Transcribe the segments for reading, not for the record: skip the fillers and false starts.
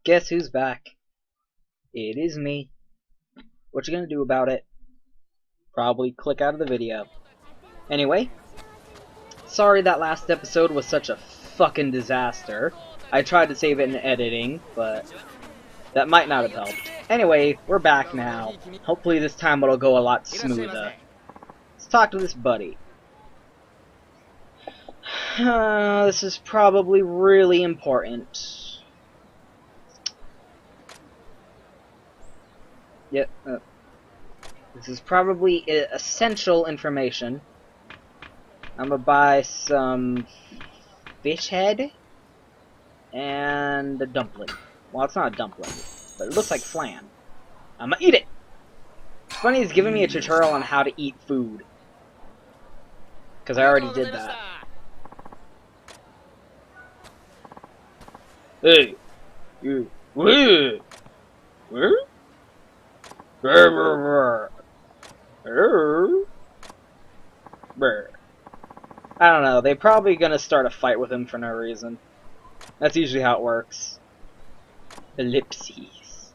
Guess who's back? It is me. What you gonna do about it? Probably click out of the video. Anyway, sorry that last episode was such a fucking disaster. I tried to save it in editing, but that might not have helped. Anyway, we're back now. Hopefully this time it'll go a lot smoother. Let's talk to this buddy. This is probably really important. Yep. This is probably essential information. I'm gonna buy some fish head and a dumpling. Well, it's not a dumpling, but it looks like flan. I'm gonna eat it! It's funny he's giving me a tutorial on how to eat food. Because I already did that. Hey! You. Where? Where? I don't know, they're probably gonna start a fight with him for no reason. That's usually how it works. Ellipses.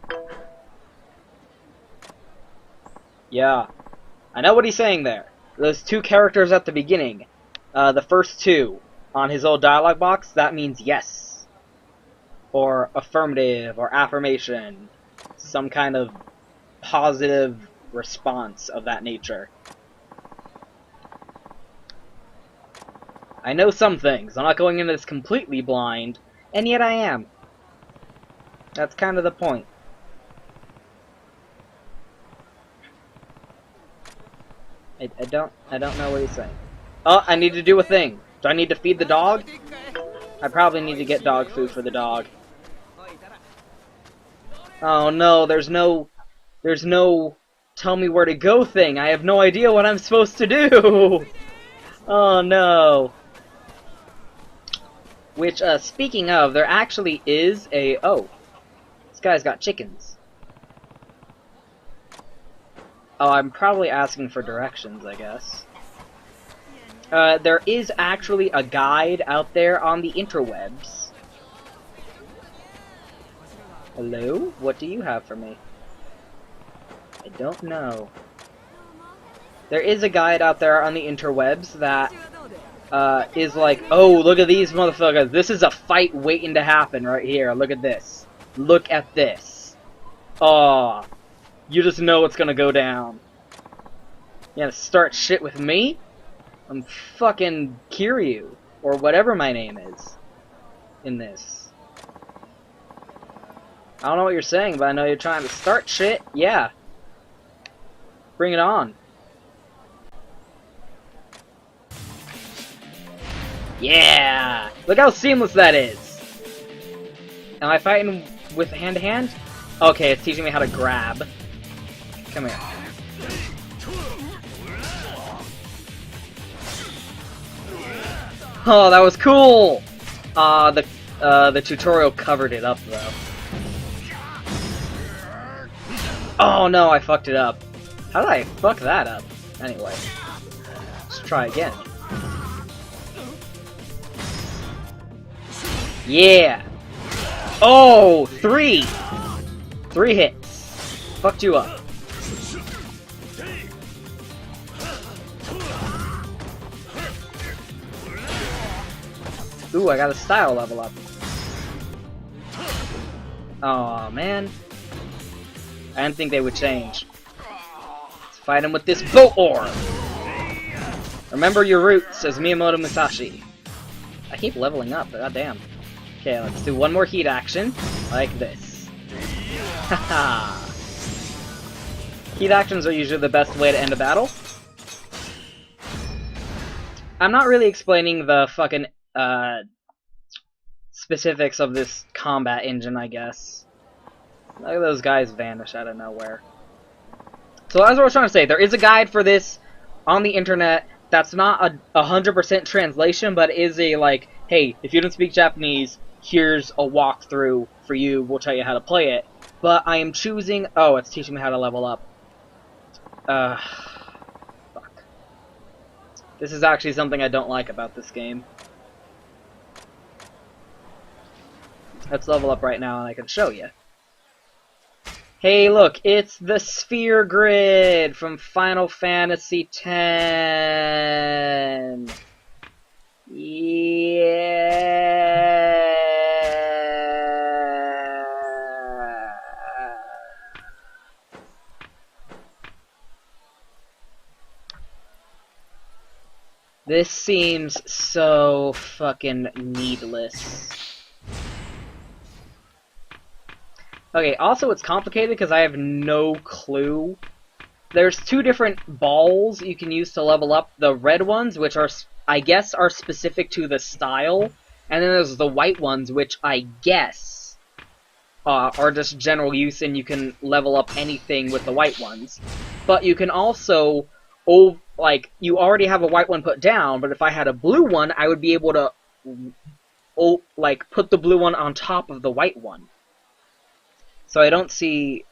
Yeah. I know what he's saying there. Those two characters at the beginning. The first two on his old dialogue box, that means yes. Or affirmative, or affirmation. Some kind of positive response of that nature. I know some things. I'm not going into this completely blind, and yet I am. That's kind of the point. I don't know what he's saying. Oh, I need to do a thing. Do I need to feed the dog? I probably need to get dog food for the dog. Oh no, there's no tell me where to go thing. I have no idea what I'm supposed to do. Oh no. Which, speaking of, there actually is a... Oh. This guy's got chickens. Oh, I'm probably asking for directions, I guess. There is actually a guide out there on the interwebs. Hello? What do you have for me? I don't know. There is a guide out there on the interwebs that is like, oh, look at these motherfuckers. This is a fight waiting to happen right here. Look at this. Look at this. Aw. You just know what's gonna go down. You gonna start shit with me? I'm fucking Kiryu. Or whatever my name is. In this. I don't know what you're saying, but I know you're trying to start shit. Yeah. Bring it on. Yeah! Look how seamless that is! Am I fighting with hand-to-hand? Okay, it's teaching me how to grab. Come here. Oh, that was cool! The tutorial covered it up, though. Oh no, I fucked it up. How did I fuck that up? Anyway. Let's try again. Yeah! Oh! 3! 3 hits. Fucked you up. Ooh, I got a style level up. Aw, man. I didn't think they would change. Let's fight him with this boat orb! Remember your roots as Miyamoto Musashi. I keep leveling up, but goddamn. Okay, let's do one more heat action, like this. Haha. Heat actions are usually the best way to end a battle. I'm not really explaining the fucking, specifics of this combat engine, I guess. Look at those guys vanish out of nowhere. So as I was trying to say, there is a guide for this on the internet that's not a 100% translation, but is a, like, hey, if you don't speak Japanese, here's a walkthrough for you, we'll tell you how to play it. But I am choosing... Oh, it's teaching me how to level up. Fuck. This is actually something I don't like about this game. Let's level up right now and I can show you. Hey, look, it's the sphere grid from Final Fantasy X. Yeah. This seems so fucking needless. Okay, also it's complicated because I have no clue. There's two different balls you can use to level up. The red ones, which are, I guess, are specific to the style. And then there's the white ones, which I guess are just general use, and you can level up anything with the white ones. But you can also, like, you already have a white one put down, but if I had a blue one, I would be able to, like, put the blue one on top of the white one. So I don't see...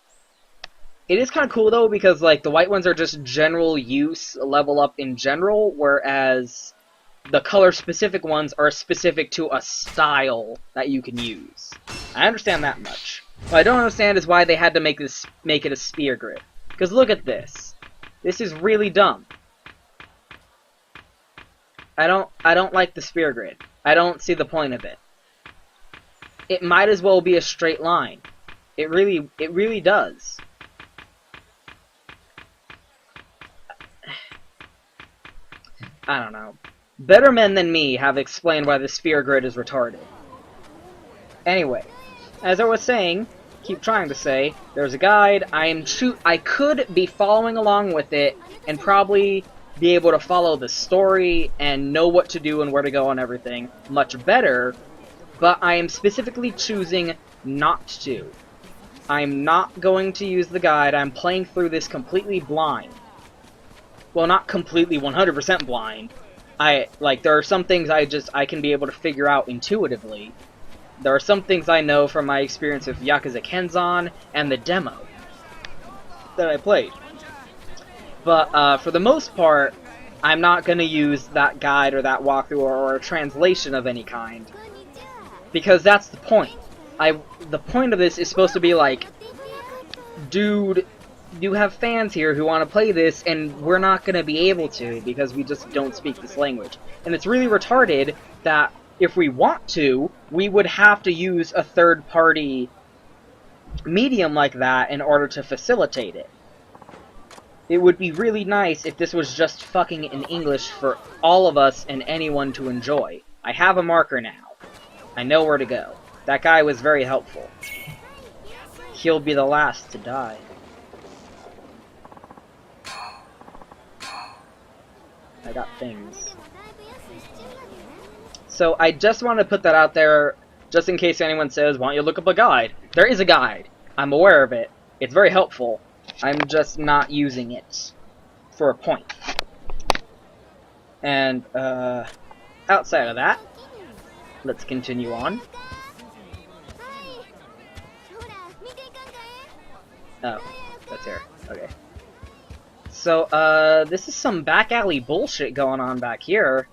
It is kind of cool, though, because, like, the white ones are just general use, level up in general, whereas the color-specific ones are specific to a style that you can use. I understand that much. What I don't understand is why they had to make it a sphere grid. Because look at this. This is really dumb. I don't like the sphere grid. I don't see the point of it. It might as well be a straight line. It really does. I don't know. Better men than me have explained why the sphere grid is retarded. Anyway, as I was saying, keep trying to say, there's a guide. I could be following along with it and probably be able to follow the story and know what to do and where to go and everything much better, but I am specifically choosing not to. I'm not going to use the guide. I'm playing through this completely blind. Well, not completely 100% blind. There are some things I can be able to figure out intuitively. There are some things I know from my experience with Yakuza Kenzan and the demo that I played. But for the most part, I'm not going to use that guide or that walkthrough or a translation of any kind. Because that's the point. The point of this is supposed to be like, dude, you have fans here who want to play this, and we're not going to be able to because we just don't speak this language. And it's really retarded that if we want to, we would have to use a third-party medium like that in order to facilitate it. It would be really nice if this was just fucking in English for all of us and anyone to enjoy. I have a marker now. I know where to go. That guy was very helpful. He'll be the last to die. I got things. So I just want to put that out there, just in case anyone says, why don't you look up a guide? There is a guide. I'm aware of it. It's very helpful. I'm just not using it for a point. And, outside of that, let's continue on. Oh, that's here. Okay. So, this is some back alley bullshit going on back here.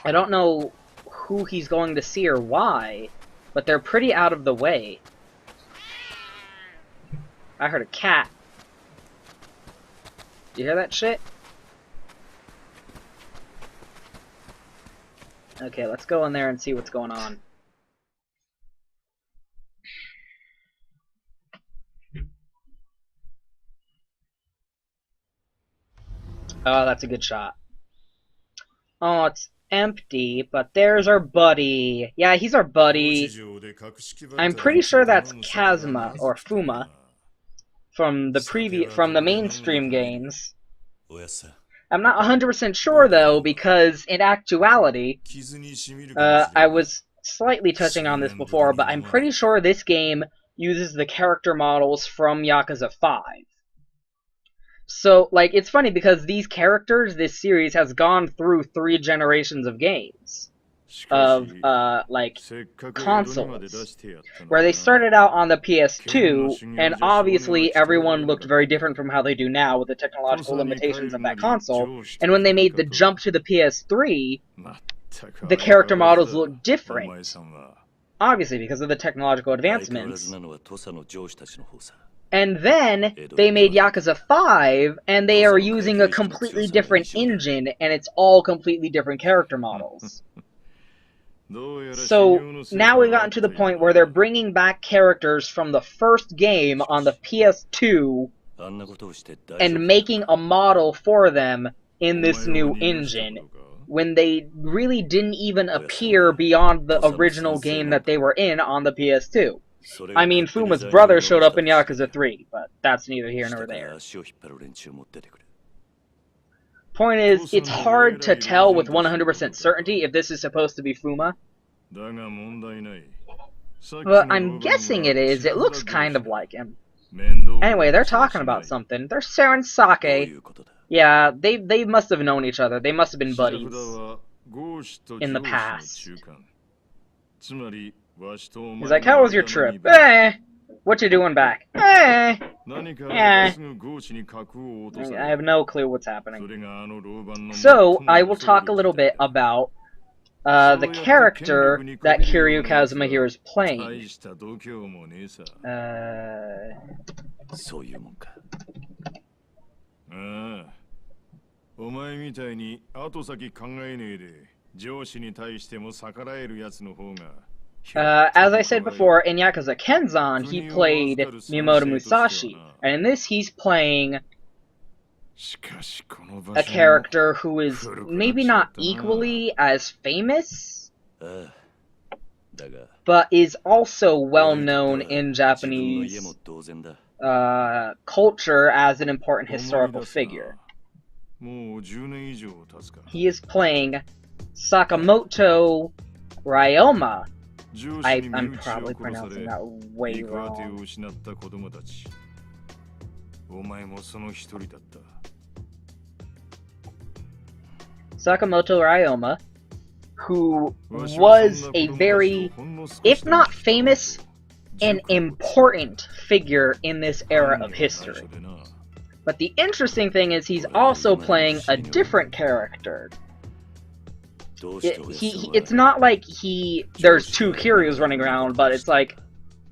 I don't know who he's going to see or why, but they're pretty out of the way. I heard a cat. You hear that shit? Okay, let's go in there and see what's going on. Oh, that's a good shot. Oh, it's empty, but there's our buddy. Yeah, he's our buddy. I'm pretty sure that's Kazuma, or Fuma, from the mainstream games. I'm not 100% sure, though, because in actuality, I was slightly touching on this before, but I'm pretty sure this game uses the character models from Yakuza 5. So, like, it's funny because these characters, this series, has gone through 3 generations of games. Of, like, consoles. Where they started out on the PS2, and obviously everyone looked very different from how they do now with the technological limitations of that console. And when they made the jump to the PS3, the character models looked different. obviously because of the technological advancements. And then they made Yakuza 5, and they are using a completely different engine, and it's all completely different character models. So now we've gotten to the point where they're bringing back characters from the first game on the PS2 and making a model for them in this new engine, when they really didn't even appear beyond the original game that they were in on the PS2. I mean, Fuma's brother showed up in Yakuza 3, but that's neither here nor there. Point is, it's hard to tell with 100% certainty if this is supposed to be Fuma. But I'm guessing it is. It looks kind of like him. Anyway, they're talking about something. They're sharing sake. Yeah, they must have known each other. They must have been buddies in the past. He's like, how was your trip? What you doing back? I have no clue what's happening. So, I will talk a little bit about the character that Kiryu Kazuma here is playing. As I said before, in Yakuza Kenzan, he played Miyamoto Musashi, and in this he's playing a character who is maybe not equally as famous, but is also well known in Japanese culture as an important historical figure. He is playing Sakamoto Ryoma. I'm probably pronouncing that way wrong. Sakamoto Ryoma, who was a very, if not famous, an important figure in this era of history. But the interesting thing is he's also playing a different character. It's not like there's two Kiryus running around, but it's like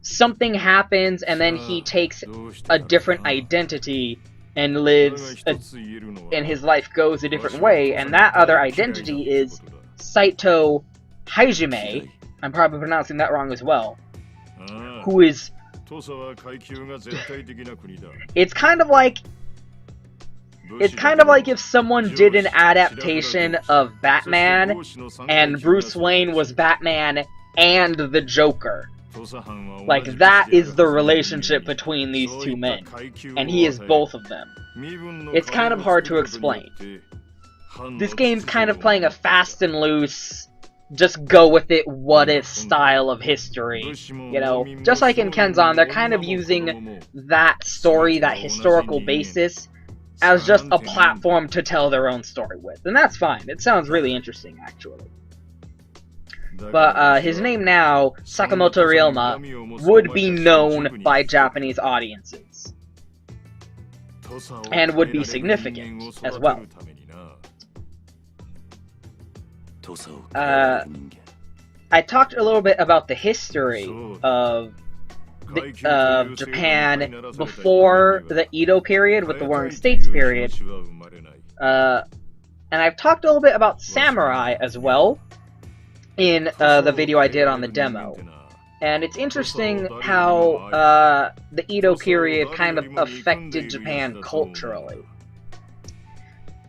something happens and then he takes a different identity and lives, and his life goes a different way, and that other identity is Saito Hajime. I'm probably pronouncing that wrong as well. Who is... It's kind of like if someone did an adaptation of Batman, and Bruce Wayne was Batman and the Joker. Like, that is the relationship between these two men, and he is both of them. It's kind of hard to explain. This game's kind of playing a fast and loose, just go with it, what if style of history. You know, just like in Kenzan, they're kind of using that story, that historical basis, as just a platform to tell their own story with. And that's fine. It sounds really interesting, actually. But his name now, Sakamoto Ryoma, would be known by Japanese audiences. And would be significant as well. I talked a little bit about the history of Japan before the Edo period with the Warring States period. And I've talked a little bit about samurai as well in the video I did on the demo. And it's interesting how the Edo period kind of affected Japan culturally.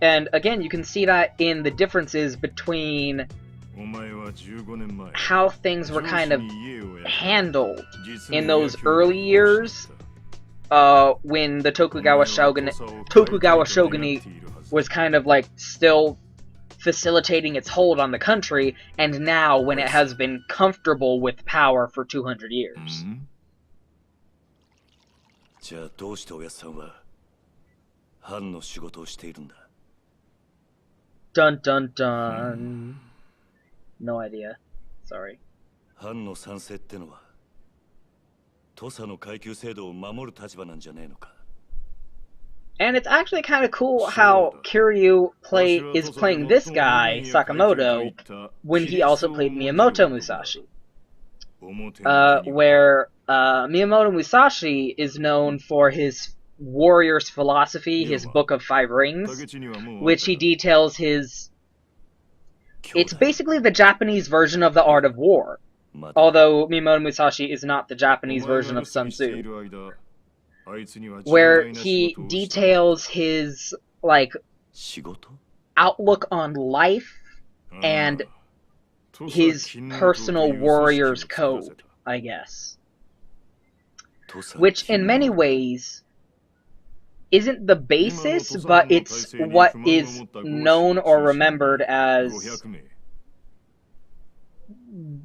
And again, you can see that in the differences between how things were kind of handled in those early years when the Tokugawa shogunate was kind of like still facilitating its hold on the country, and now when it has been comfortable with power for 200 years. Dun dun dun. No idea. Sorry. And it's actually kind of cool how Kiryu is playing this guy, Sakamoto, when he also played Miyamoto Musashi. where Miyamoto Musashi is known for his warrior's philosophy, his Book of Five Rings, which he details his... It's basically the Japanese version of the art of war, although Miyamoto Musashi is not the Japanese version of Sun Tzu, where he details his, like, outlook on life and his personal warrior's code, I guess. Which, in many ways, isn't the basis, but it's what is known or remembered as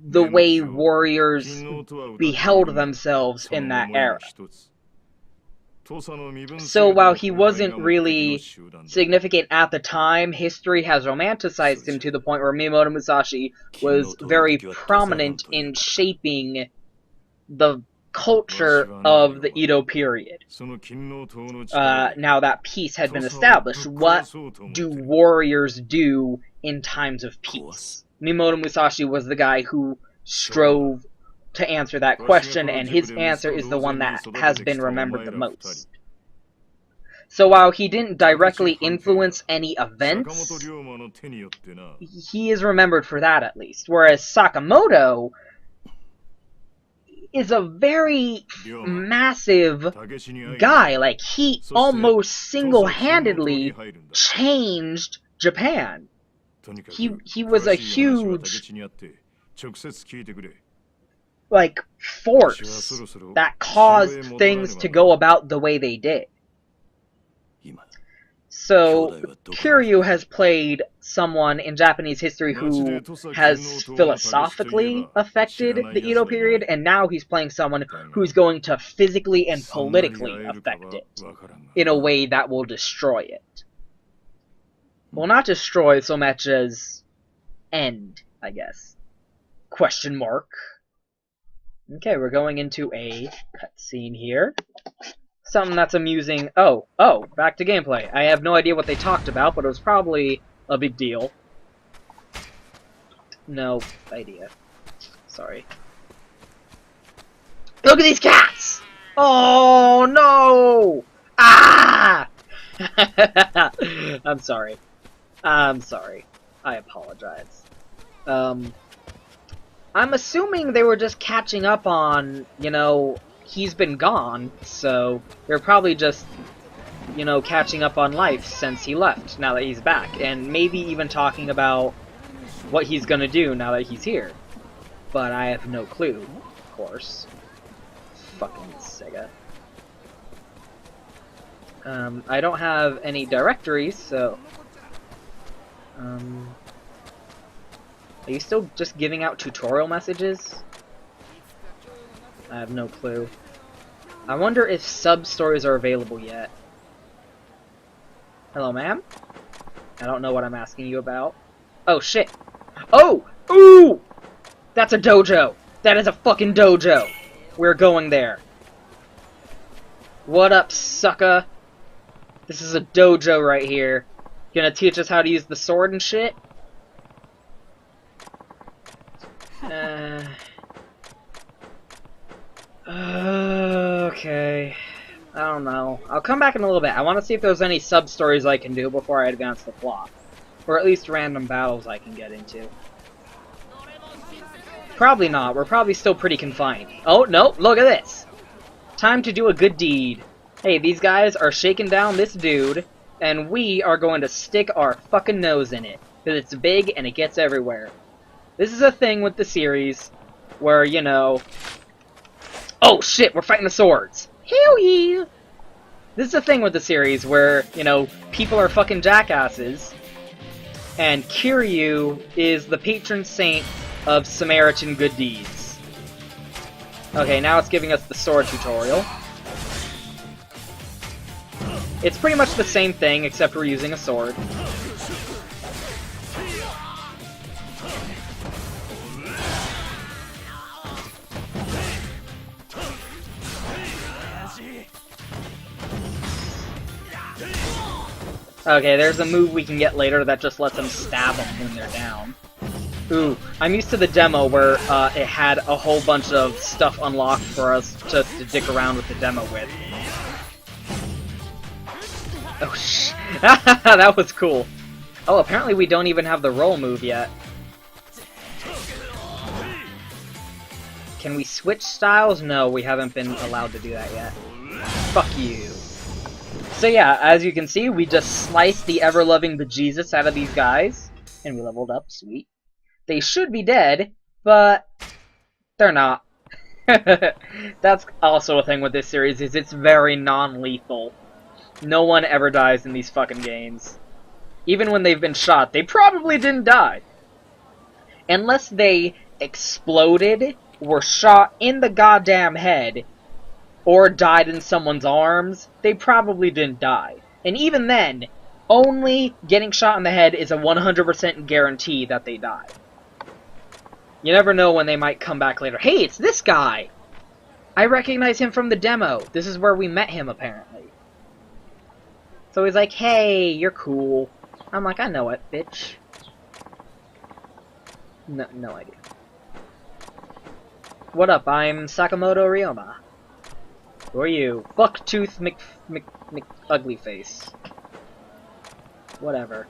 the way warriors beheld themselves in that era. So while he wasn't really significant at the time, history has romanticized him to the point where Miyamoto Musashi was very prominent in shaping the culture of the Edo period. Now that peace had been established, what do warriors do in times of peace? Miyamoto Musashi was the guy who strove to answer that question, and his answer is the one that has been remembered the most. So while he didn't directly influence any events, he is remembered for that at least. Whereas Sakamoto is a very massive guy. Like, he almost single-handedly changed Japan. He was a huge, like, force that caused things to go about the way they did. So, Kiryu has played someone in Japanese history who has philosophically affected the Edo period, and now he's playing someone who's going to physically and politically affect it in a way that will destroy it. Well, not destroy so much as end, I guess. Question mark. Okay, we're going into a cutscene here. Something that's amusing. Oh, back to gameplay. I have no idea what they talked about, but it was probably a big deal. No idea. Sorry. Look at these cats! Oh, no! Ah! I'm sorry. I'm sorry. I apologize. I'm assuming they were just catching up on, you know, he's been gone, so they're probably just, you know, catching up on life since he left, now that he's back, and maybe even talking about what he's gonna do now that he's here. But I have no clue, of course. Fucking Sega. I don't have any directories, so... Are you still just giving out tutorial messages? I have no clue. I wonder if sub-stories are available yet. Hello, ma'am? I don't know what I'm asking you about. Oh, shit. Oh! Ooh! That's a dojo! That is a fucking dojo! We're going there. What up, sucker? This is a dojo right here. Gonna teach us how to use the sword and shit? Okay. I don't know. I'll come back in a little bit. I want to see if there's any sub-stories I can do before I advance the plot. Or at least random battles I can get into. Probably not. We're probably still pretty confined. Oh, no. Look at this. Time to do a good deed. Hey, these guys are shaking down this dude, and we are going to stick our fucking nose in it. Because it's big and it gets everywhere. This is a thing with the series where, you know... Oh shit, we're fighting the swords! Hell yeah! This is a thing with the series where, you know, people are fucking jackasses, and Kiryu is the patron saint of Samaritan good deeds. Okay, now it's giving us the sword tutorial. It's pretty much the same thing, except we're using a sword. Okay, there's a move we can get later that just lets them stab them when they're down. Ooh, I'm used to the demo where it had a whole bunch of stuff unlocked for us to dick around with the demo with. Oh, that was cool. Oh, apparently we don't even have the roll move yet. Can we switch styles? No, we haven't been allowed to do that yet. Fuck you. So yeah, as you can see, we just sliced the ever-loving bejesus out of these guys. And we leveled up, sweet. They should be dead, but they're not. That's also a thing with this series, is it's very non-lethal. No one ever dies in these fucking games. Even when they've been shot, they probably didn't die. Unless they exploded, were shot in the goddamn head, or died in someone's arms, they probably didn't die. And even then, only getting shot in the head is a 100% guarantee that they die. You never know when they might come back later. Hey, it's this guy! I recognize him from the demo. This is where we met him, apparently. So he's like, hey, you're cool. I'm like, I know it, bitch. No idea. What up? I'm Sakamoto Ryoma. Who are you? Bucktooth McUglyface. Whatever.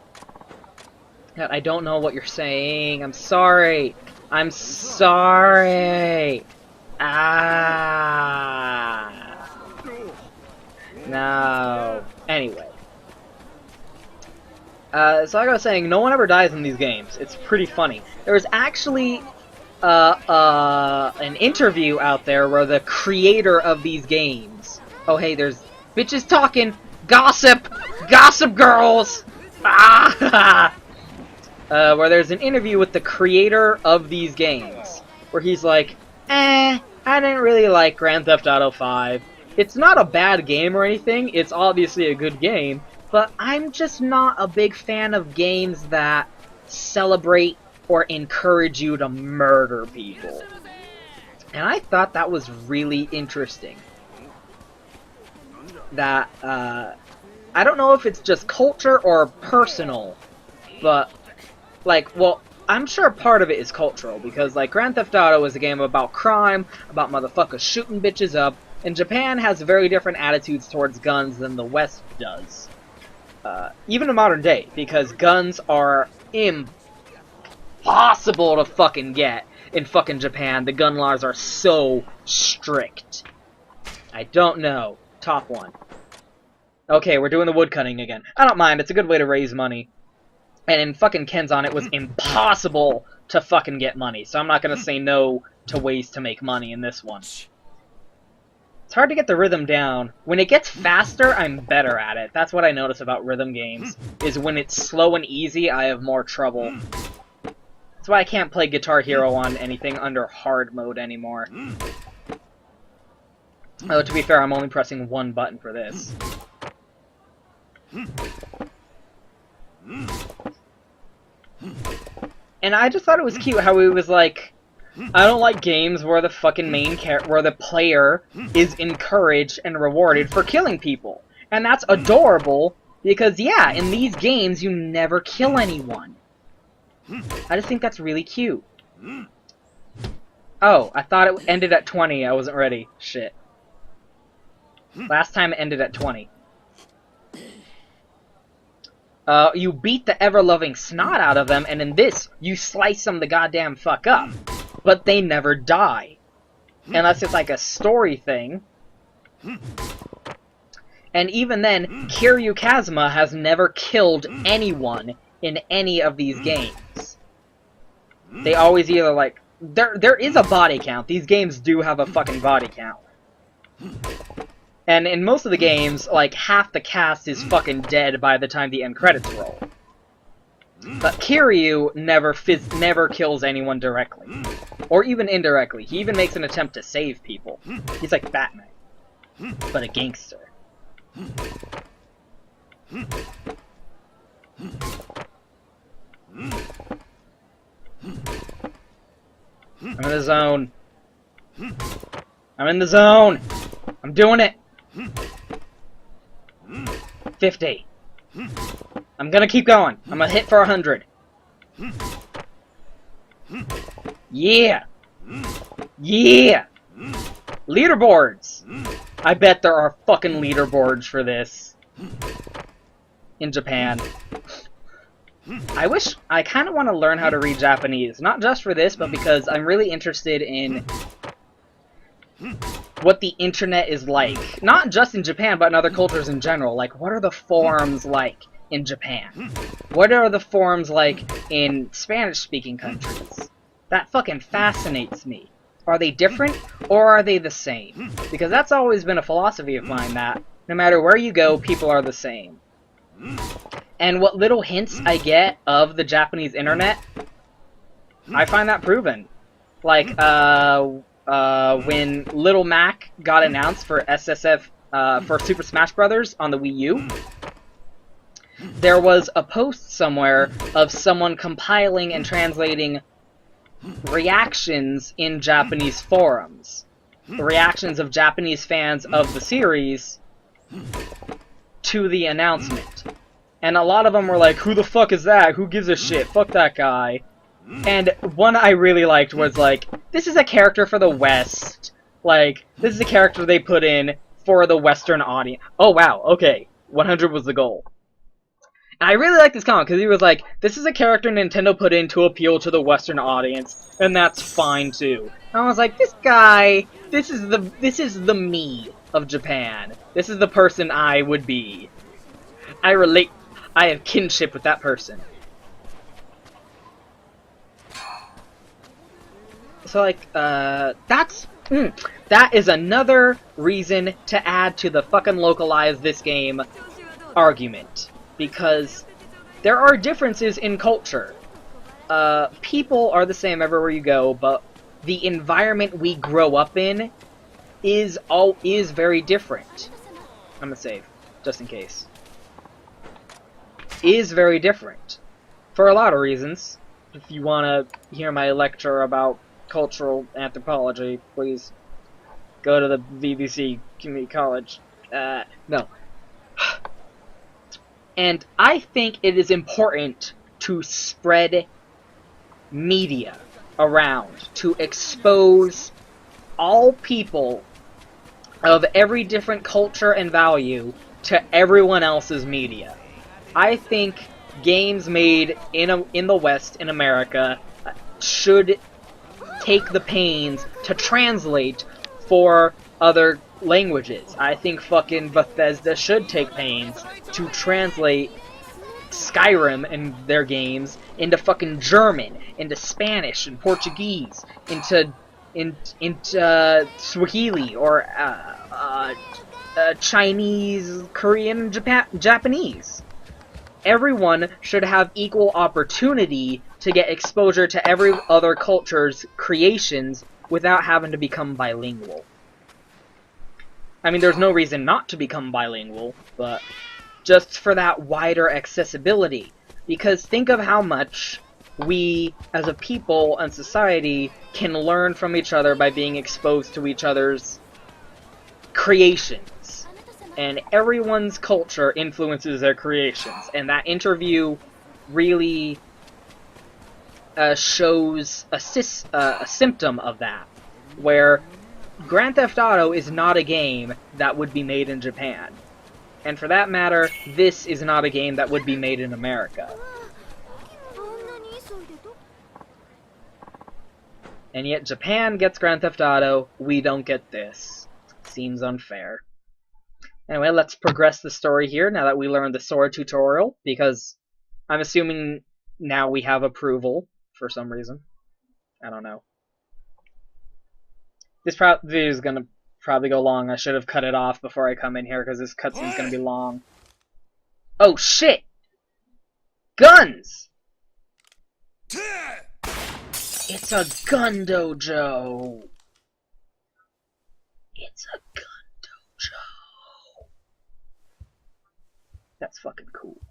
I don't know what you're saying. I'm sorry. I'm sorry. Ah. No. Anyway. So like I was saying, no one ever dies in these games. It's pretty funny. There was actually an interview out there where the creator of these games... Oh, hey, there's bitches talking! Gossip! Gossip girls! Ah! Where there's an interview with the creator of these games, where he's like, I didn't really like Grand Theft Auto 5. It's not a bad game or anything, it's obviously a good game, but I'm just not a big fan of games that celebrate or encourage you to murder people. And I thought that was really interesting. That, I don't know if it's just culture or personal, but, like, well, I'm sure part of it is cultural, because, like, Grand Theft Auto is a game about crime, about motherfuckers shooting bitches up, and Japan has very different attitudes towards guns than the West does. Even in modern day, because guns are impossible to fucking get in fucking Japan. The gun laws are so strict. I don't know. Top one. Okay, we're doing the woodcutting again. I don't mind, it's a good way to raise money. And in fucking Kenzon, it was impossible to fucking get money, so I'm not gonna say no to ways to make money in this one. It's hard to get the rhythm down. When it gets faster, I'm better at it. That's what I notice about rhythm games, is when it's slow and easy, I have more trouble. That's why I can't play Guitar Hero on anything under hard mode anymore. Oh, to be fair, I'm only pressing one button for this. And I just thought it was cute how he was like, I don't like games where the fucking where the player is encouraged and rewarded for killing people. And that's adorable, because yeah, in these games you never kill anyone. I just think that's really cute. Oh, I thought it ended at 20, I wasn't ready. Shit. Last time it ended at 20. You beat the ever-loving snot out of them, and in this, you slice them the goddamn fuck up. But they never die. Unless it's like a story thing. And even then, Kiryu Kazuma has never killed anyone in any of these games. They always either like... There is a body count. These games do have a fucking body count. And in most of the games, like, half the cast is fucking dead by the time the end credits roll. But Kiryu never kills anyone directly. Or even indirectly. He even makes an attempt to save people. He's like Batman. But a gangster. I'm in the zone. I'm in the zone! I'm doing it! 50. I'm gonna keep going. I'm gonna hit for 100. Yeah! Yeah! Leaderboards! I bet there are fucking leaderboards for this. In Japan. I kind of want to learn how to read Japanese. Not just for this, but because I'm really interested in what the internet is like. Not just in Japan, but in other cultures in general. Like, what are the forums like in Japan? What are the forums like in Spanish-speaking countries? That fucking fascinates me. Are they different, or are they the same? Because that's always been a philosophy of mine, that no matter where you go, people are the same. And what little hints I get of the Japanese internet, I find that proven. Like, when Little Mac got announced for for Super Smash Bros. On the Wii U, there was a post somewhere of someone compiling and translating reactions in Japanese forums. The reactions of Japanese fans of the series to the announcement. And a lot of them were like, who the fuck is that? Who gives a shit? Fuck that guy. And one I really liked was like, this is a character for the West. Like, this is a character they put in for the Western audience. Oh wow, okay. 100 was the goal. And I really like this comment, because he was like, this is a character Nintendo put in to appeal to the Western audience, and that's fine too. And I was like, this guy, this is the me of Japan. This is the person I would be. I relate, I have kinship with that person. So like, that is another reason to add to the fucking localize this game argument. Because there are differences in culture. People are the same everywhere you go, but the environment we grow up in is very different. I'm gonna save, just in case. Is very different. For a lot of reasons. If you wanna hear my lecture about cultural anthropology, please go to the BBC Community College. No. And I think it is important to spread media around, to expose all people of every different culture and value to everyone else's media. I think games made in the West, in America, should take the pains to translate for other languages. I think fucking Bethesda should take pains to translate Skyrim and their games into fucking German, into Spanish and Portuguese, into Swahili or Chinese, Korean, Japanese. Everyone should have equal opportunity to get exposure to every other culture's creations without having to become bilingual. I mean, there's no reason not to become bilingual, but just for that wider accessibility. Because think of how much we, as a people and society, can learn from each other by being exposed to each other's creations. And everyone's culture influences their creations. And that interview really shows a symptom of that, where Grand Theft Auto is not a game that would be made in Japan. And for that matter, this is not a game that would be made in America. And yet Japan gets Grand Theft Auto, we don't get this. Seems unfair. Anyway, let's progress the story here now that we learned the sword tutorial, because I'm assuming now we have approval for some reason. I don't know. This video is gonna probably go long. I should have cut it off before I come in here, because this cutscene's gonna be long. Oh shit! Guns! It's a gun dojo! It's a gun dojo! That's fucking cool.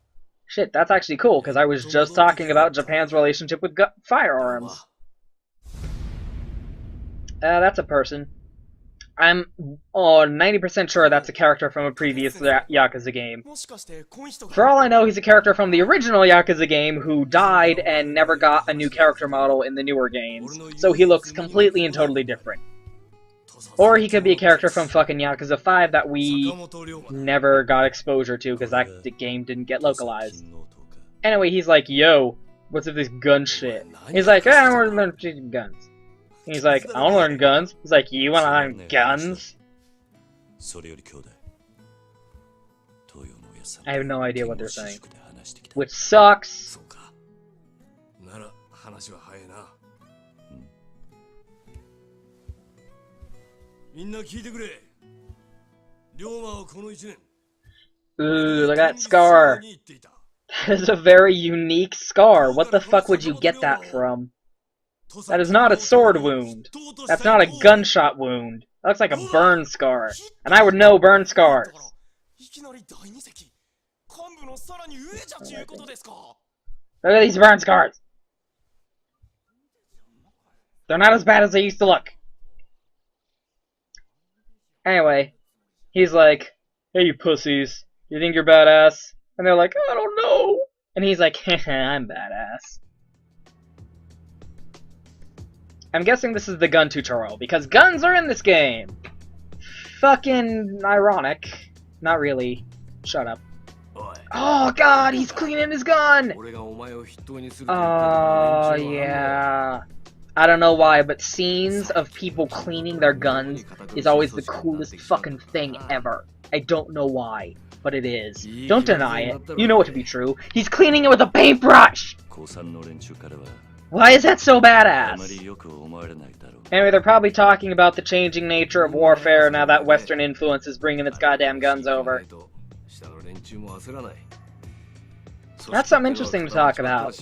Shit, that's actually cool, because I was just talking about Japan's relationship with firearms. That's a person. I'm 90% sure that's a character from a previous Yakuza game. For all I know, he's a character from the original Yakuza game who died and never got a new character model in the newer games, so he looks completely and totally different. Or he could be a character from fucking Yakuza 5 that we never got exposure to because that game didn't get localized. Anyway, he's like, yo, what's with this gun shit? He's like, I want to learn shooting guns. And he's like, I want to learn guns. He's like, you want to learn guns? I have no idea what they're saying. Which sucks. Ooh, look at that scar. That is a very unique scar. What the fuck would you get that from? That is not a sword wound. That's not a gunshot wound. That looks like a burn scar. And I would know burn scars. Look at these burn scars. They're not as bad as they used to look. Anyway, he's like, hey, you pussies. You think you're badass? And they're like, I don't know. And he's like, haha, I'm badass. I'm guessing this is the gun tutorial, because guns are in this game! Fucking ironic. Not really. Shut up. Oh god, he's cleaning his gun! Oh, yeah. I don't know why, but scenes of people cleaning their guns is always the coolest fucking thing ever. I don't know why, but it is. Don't deny it. You know it to be true. He's cleaning it with a paintbrush! Why is that so badass? Anyway, they're probably talking about the changing nature of warfare now that Western influence is bringing its goddamn guns over. That's something interesting to talk about.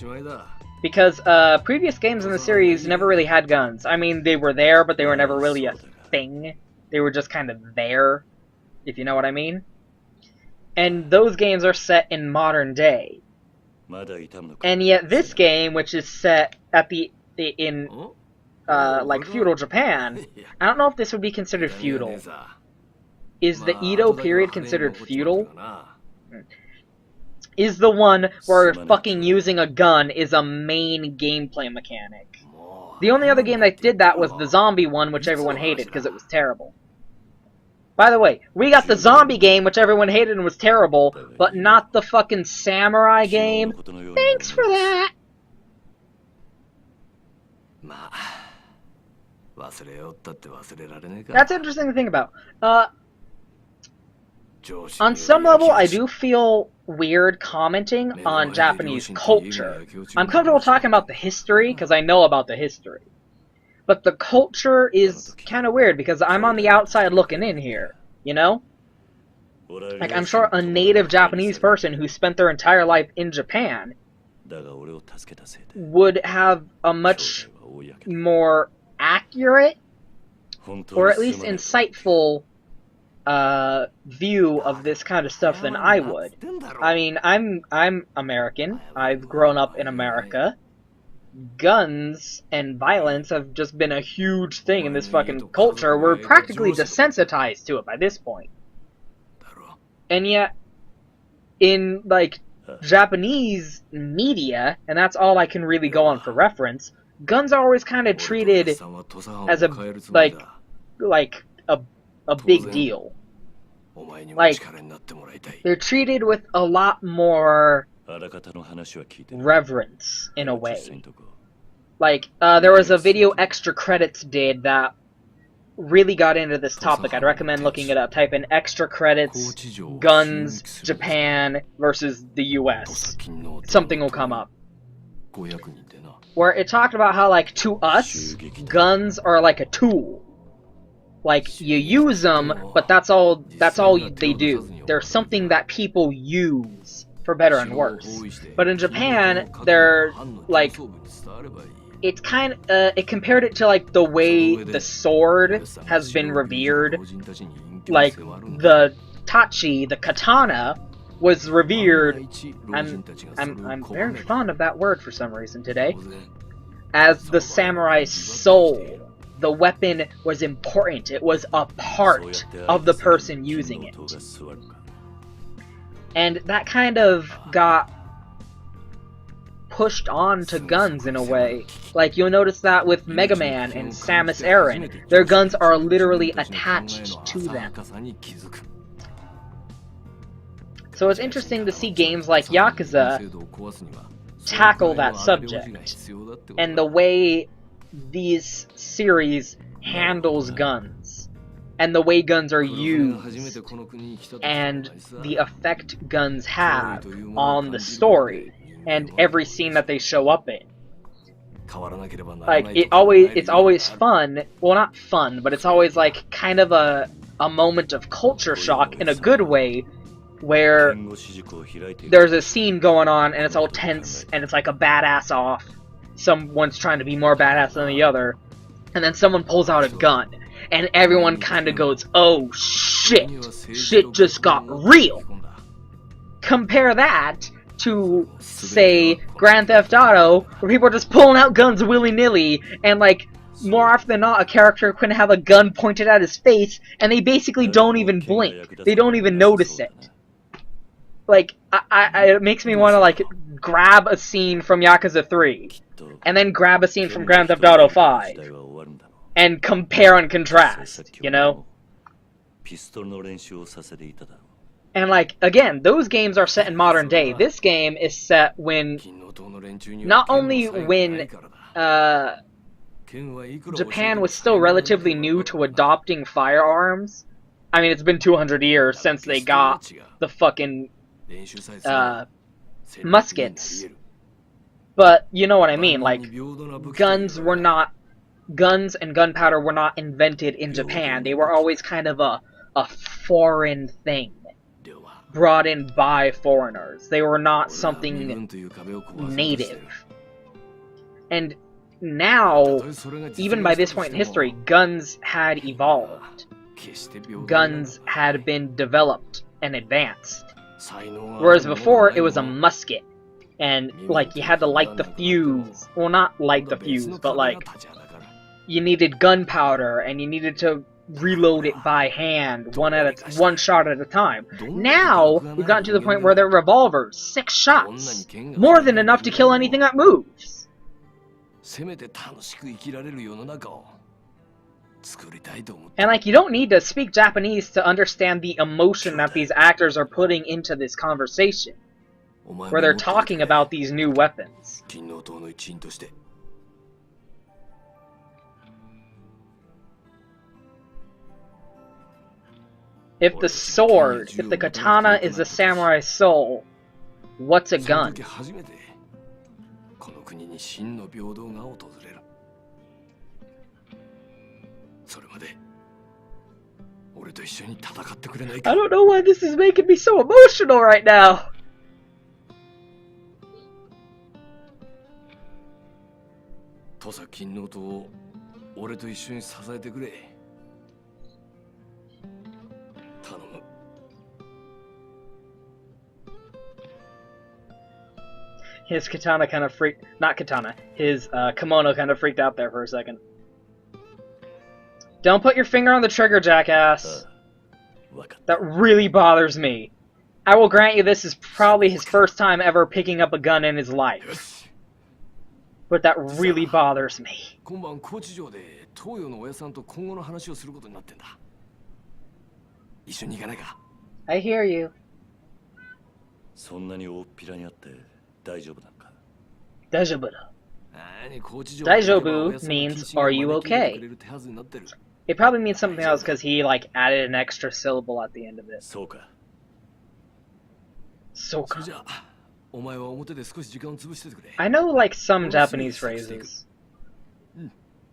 Because previous games in the series never really had guns. I mean, they were there, but they were never really a thing. They were just kind of there, if you know what I mean. And those games are set in modern day. And yet this game, which is set at like feudal Japan, I don't know if this would be considered feudal. Is the Edo period considered feudal? Is the one where fucking using a gun is a main gameplay mechanic. The only other game that did that was the zombie one, which everyone hated because it was terrible. By the way, we got the zombie game, which everyone hated and was terrible, but not the fucking samurai game. Thanks for that! That's interesting to think about. On some level, I do feel weird commenting on Japanese culture. I'm comfortable talking about the history, because I know about the history. But the culture is kind of weird, because I'm on the outside looking in here, you know? Like, I'm sure a native Japanese person who spent their entire life in Japan would have a much more accurate, or at least insightful, view of this kind of stuff than I would. I mean, I'm American. I've grown up in America. Guns and violence have just been a huge thing in this fucking culture. We're practically desensitized to it by this point. And yet, in, like, Japanese media, and that's all I can really go on for reference, guns are always kind of treated as a, like a big deal. Like, they're treated with a lot more reverence, in a way. Like, there was a video Extra Credits did that really got into this topic. I'd recommend looking it up. Type in Extra Credits, Guns, Japan versus the US. Something will come up. Where it talked about how, like, to us, guns are like a tool. Like, you use them, but that's all they do. They're something that people use, for better and worse. But in Japan, they're, like, it's kind of, it compared it to, like, the way the sword has been revered. Like, the tachi, the katana, was revered, I'm very fond of that word for some reason today, as the samurai's soul. the weapon was important. It was a part of the person using it. And that kind of got pushed on to guns in a way. Like, you'll notice that with Mega Man and Samus Aran. Their guns are literally attached to them. So it's interesting to see games like Yakuza tackle that subject, and the way these series handles guns, and the way guns are used, and the effect guns have on the story, and every scene that they show up in. Like, it's always fun, well, not fun, but it's always like kind of a moment of culture shock in a good way, where there's a scene going on and it's all tense and it's like a badass off. Someone's trying to be more badass than the other, and then someone pulls out a gun and everyone kind of goes, oh shit, shit just got real. Compare that to, say, Grand Theft Auto, where people are just pulling out guns willy-nilly, and like, more often than not, a character can have a gun pointed at his face and they basically don't even blink. They don't even notice it. Like, it makes me want to, like, grab a scene from Yakuza 3, and then grab a scene from Grand Theft Auto 5, and compare and contrast, you know? And, like, again, those games are set in modern day. This game is set when, not only when, Japan was still relatively new to adopting firearms. I mean, it's been 200 years since they got the fucking muskets, but you know what I mean. Like, guns and gunpowder were not invented in Japan. They were always kind of a foreign thing, brought in by foreigners. They were not something native. And now, even by this point in history, guns had evolved. Guns had been developed and advanced. Whereas before, it was a musket. And, like, you had to light the fuse. Well, not light the fuse, but, like, you needed gunpowder, and you needed to reload it by hand, one shot at a time. Now, we've gotten to the point where they're revolvers. 6 shots. More than enough to kill anything that moves. And, like, you don't need to speak Japanese to understand the emotion that these actors are putting into this conversation, where they're talking about these new weapons. If the sword, if the katana is the samurai's soul, what's a gun? I don't know why this is making me so emotional right now. His katana kind of freaked... Not katana. His kimono kind of freaked out there for a second. Don't put your finger on the trigger, jackass. That really bothers me. I will grant you this is probably his first time ever picking up a gun in his life. But that really bothers me. I hear you. Daijoubu. Daijoubu means, are you okay? It probably means something else because he, like, added an extra syllable at the end of it. Soka. I know, like, some Japanese phrases.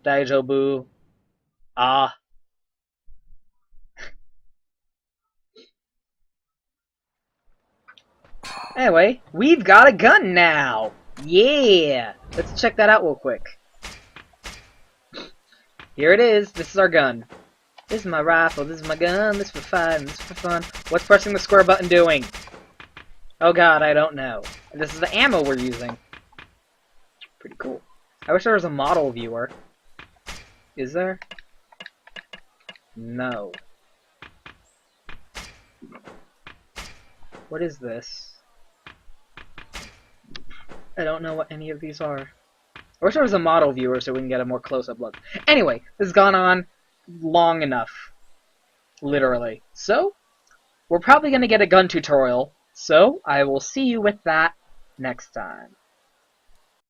Daijoubu. Ah. Anyway, we've got a gun now! Yeah! Let's check that out real quick. Here it is. This is our gun. This is my rifle. This is my gun. This is for fun. This is for fun. What's pressing the square button doing? Oh god, I don't know. This is the ammo we're using. Pretty cool. I wish there was a model viewer. Is there? No. What is this? I don't know what any of these are. I wish there was a model viewer so we can get a more close-up look. Anyway, this has gone on long enough. Literally. So, we're probably going to get a gun tutorial. So, I will see you with that next time.